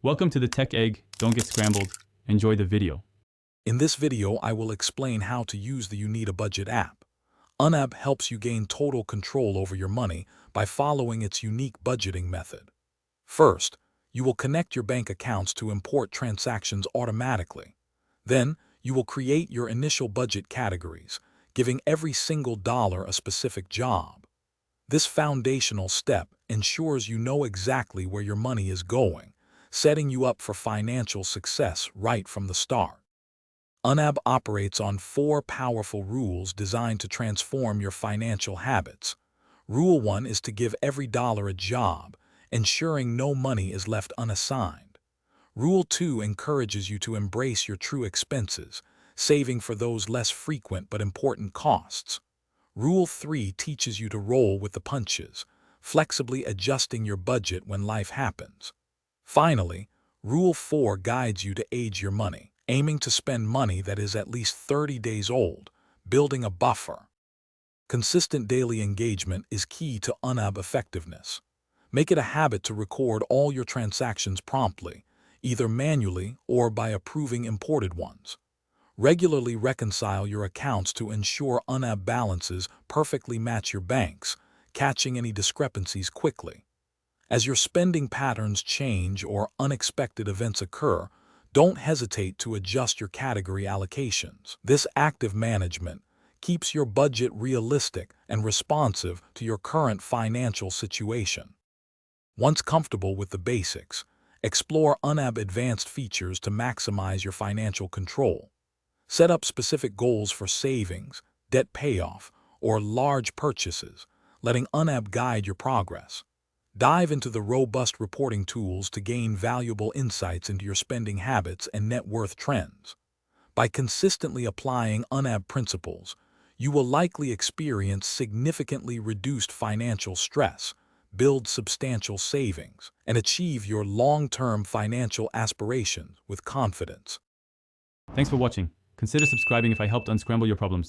Welcome to the Tech Egg. Don't get scrambled. Enjoy the video. In this video, I will explain how to use the YNAB budget app. YNAB helps you gain total control over your money by following its unique budgeting method. First, you will connect your bank accounts to import transactions automatically. Then, you will create your initial budget categories, giving every single dollar a specific job. This foundational step ensures you know exactly where your money is going, setting you up for financial success right from the start. YNAB operates on 4 powerful rules designed to transform your financial habits. Rule 1 is to give every dollar a job, ensuring no money is left unassigned. Rule 2 encourages you to embrace your true expenses, saving for those less frequent but important costs. Rule 3 teaches you to roll with the punches, flexibly adjusting your budget when life happens. Finally, Rule 4 guides you to age your money, aiming to spend money that is at least 30 days old, building a buffer. Consistent daily engagement is key to YNAB effectiveness. Make it a habit to record all your transactions promptly, either manually or by approving imported ones. Regularly reconcile your accounts to ensure YNAB balances perfectly match your bank's, catching any discrepancies quickly. As your spending patterns change or unexpected events occur, don't hesitate to adjust your category allocations. This active management keeps your budget realistic and responsive to your current financial situation. Once comfortable with the basics, explore YNAB advanced features to maximize your financial control. Set up specific goals for savings, debt payoff, or large purchases, letting YNAB guide your progress. Dive into the robust reporting tools to gain valuable insights into your spending habits and net worth trends. By consistently applying YNAB principles, you will likely experience significantly reduced financial stress, build substantial savings, and achieve your long-term financial aspirations with confidence. Thanks for watching. Consider subscribing if I helped unscramble your problems.